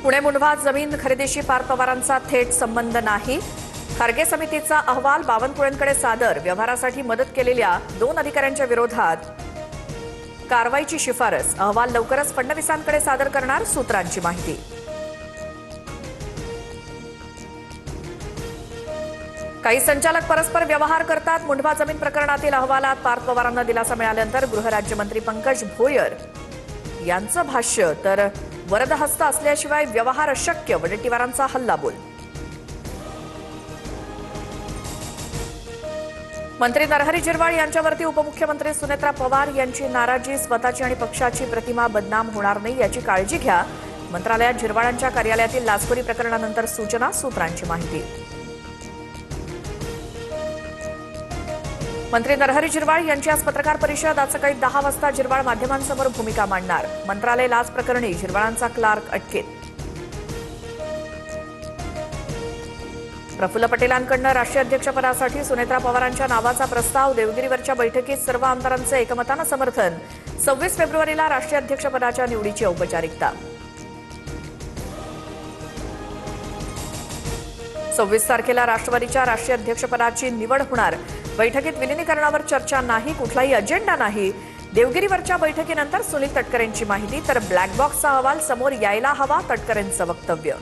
पुणे मुंढवा जमीन खरेदीशी पार्थ पवारांचा थेट संबंध नाही. खारगे समितीचा अहवाल बावनकुळेंकडे सादर. व्यवहारासाठी मदत केलेल्या 2 अधिकाऱ्यांच्या विरोधात कारवाईची शिफारस. अहवाल लवकरच फडणवीसांकडे सादर करणार सूत्रांची माहिती. काही संचालक परस्पर व्यवहार करतात. मुंढवा जमीन प्रकरणातील अहवालात पार्थ पवारांना दिलासा मिळाल्यानंतर गृहराज्यमंत्री पंकज भोयर यांचं भाष्य. तर वरदहस्त असल्याशिवाय व्यवहार अशक्य. वडेट्टीवारांचा हल्लाबोल. मंत्री नरहरी झिरवाळ यांच्यावरती उपमुख्यमंत्री सुनेत्रा पवार यांची नाराजी. स्वतःची आणि पक्षाची प्रतिमा बदनाम होणार नाही याची काळजी घ्या. मंत्रालयात झिरवाळांच्या कार्यालयातील लाचखोरी प्रकरणानंतर सूचना. सूत्रांची माहिती. मंत्री नरहरी झिरवाळ यांची आज पत्रकार परिषद. आज सकाळी 10 वाजता झिरवाळ माध्यमांसमोर भूमिका मांडणार. मंत्रालय लाच प्रकरणी झिरवाळांचा क्लार्क अटकेत. प्रफुल्ल पटेलांकडून राष्ट्रीय अध्यक्षपदासाठी सुनेत्रा पवारांच्या नावाचा प्रस्ताव. देवगिरीवरच्या बैठकीत सर्व आमदारांचं एकमतानं समर्थन. 26 फेब्रुवारीला राष्ट्रीय अध्यक्षपदाच्या निवडीची औपचारिकता. 26 तारखेला राष्ट्रवादीच्या राष्ट्रीय अध्यक्षपदाची निवड होणार. बैठकीत विलिनीकरणावर चर्चा नाही. कुठलाही अजेंडा नाही. देवगिरीवरच्या बैठकीनंतर सुनील तटकरेंची माहिती. तर ब्लॅक बॉक्सचा अहवाल समोर यायला हवा. तटकरेंचं वक्तव्य.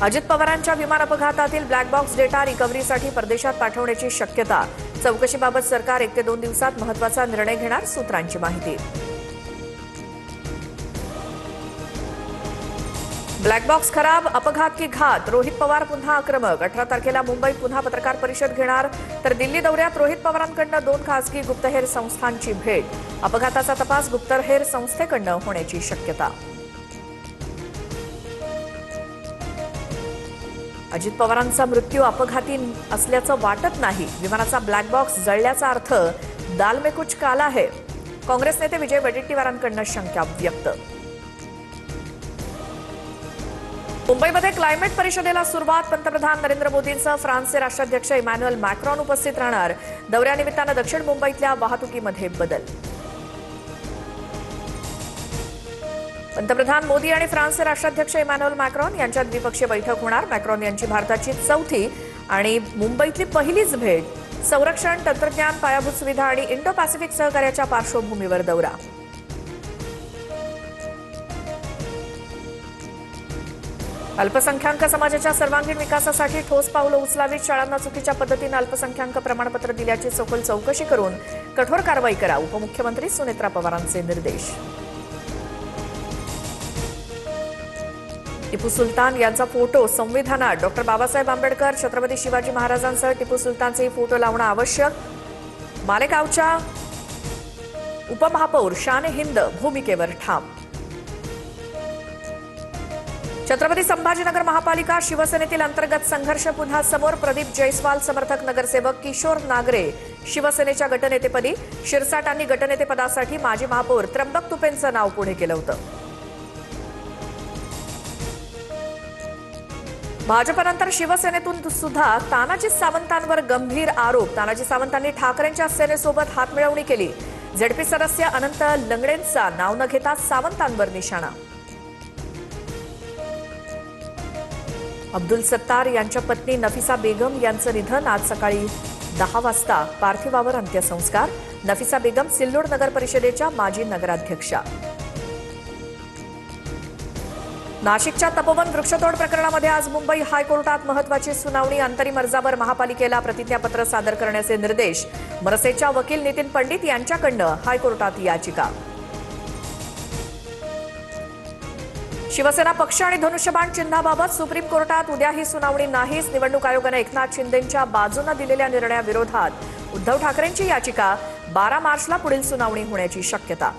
अजित पवारांच्या विमान अपघातातील ब्लॅक बॉक्स डेटा रिकव्हरीसाठी परदेशात पाठवण्याची शक्यता. चौकशीबाबत सरकार 1 ते 2 दिवसात महत्त्वाचा निर्णय घेणार. सूत्रांची माहिती. ब्लॅक बॉक्स खराब, अपघात की घात. रोहित पवार पुन्हा आक्रमक. 18 तारखेला मुंबईत पुन्हा पत्रकार परिषद घेणार. तर दिल्ली दौऱ्यात रोहित पवारांकडून 2 खासगी गुप्तहेर संस्थांची भेट. अपघाताचा तपास गुप्तहेर संस्थेकडून होण्याची शक्यता. अजित पवारांचा मृत्यू अपघाती असल्याचं वाटत नाही. विमानाचा ब्लॅक बॉक्स जळल्याचा अर्थ दाल में कुछ काला है. काँग्रेस नेते विजय वडेट्टीवारांकडून शंका व्यक्त. मुंबईमध्ये क्लायमेट परिषदेला सुरुवात. पंतप्रधान नरेंद्र मोदींसह फ्रान्सचे राष्ट्राध्यक्ष इमॅन्युएल मॅक्रॉन उपस्थित राहणार. दौऱ्यानिमित्तानं दक्षिण मुंबईतल्या वाहतुकीमध्ये बदल. पंतप्रधान मोदी आणि फ्रान्सचे राष्ट्राध्यक्ष इमॅन्युएल मॅक्रॉन यांच्यात द्विपक्षीय बैठक होणार. मॅक्रॉन यांची भारताची 4थी आणि मुंबईतली पहिलीच भेट. संरक्षण, तंत्रज्ञान, पायाभूत सुविधा आणि इंडो पॅसिफिक सहकार्याच्या पार्श्वभूमीवर दौरा. अल्पसंख्याक समाजाच्या सर्वांगीण विकासासाठी ठोस पावलं उचलावीत. शाळांना चुकीच्या पद्धतीनं अल्पसंख्याक प्रमाणपत्र दिल्याची सखोल चौकशी करून कठोर कारवाई करा. उपमुख्यमंत्री सुनेत्रा पवारांचे निर्देश. टिपू सुलतान यांचा फोटो संविधानात. डॉक्टर बाबासाहेब आंबेडकर, छत्रपती शिवाजी महाराजांसह टिपू सुलतानचे फोटो लावणं आवश्यक. मालेगावच्या उपमहापौर शान हिंद भूमिकेवर ठाम. छत्रपती संभाजीनगर महापालिका शिवसेनेतील अंतर्गत संघर्ष पुन्हा समोर. प्रदीप जयस्वाल समर्थक नगरसेवक किशोर नागरे शिवसेनेच्या गटनेतेपदी. शिरसाटांनी गटनेतेपदासाठी माजी महापौर त्र्यंबक तुपेंचं नाव पुढे केलं होतं. भाजपनंतर शिवसेनेतून सुद्धा तानाजी सावंतांवर गंभीर आरोप. तानाजी सावंतांनी ठाकरेंच्या सेनेसोबत हातमिळवणी केली. झेडपी सदस्य अनंत लंगडेंचा नाव न घेता सावंतांवर निशाणा. अब्दुल सत्तार यांच्या पत्नी नफिसा बेगम यांचं निधन. आज सकाळी 10 वाजता पार्थिवावर अंत्यसंस्कार. नफिसा बेगम सिल्लोड नगर परिषदेच्या माजी नगराध्यक्षा. नाशिकच्या तपोवन वृक्षतोड प्रकरणामध्ये आज मुंबई हायकोर्टात महत्त्वाची सुनावणी. अंतरिम अर्जावर महापालिकेला प्रतिज्ञापत्र सादर करण्याचे निर्देश. मनसेच्या वकील नितीन पंडित यांच्याकडून हायकोर्टात याचिका. शिवसेना पक्ष आणि धनुष्यबाण चिन्हाबाबत सुप्रीम कोर्टात उद्या ही सुनावणी नाहीच. निवडणूक आयोगाने एकनाथ शिंदेंच्या बाजूने दिलेल्या निर्णयाविरोधात उद्धव ठाकरेंची याचिका. 12 मार्चला पुढील सुनावणी होण्याची शक्यता.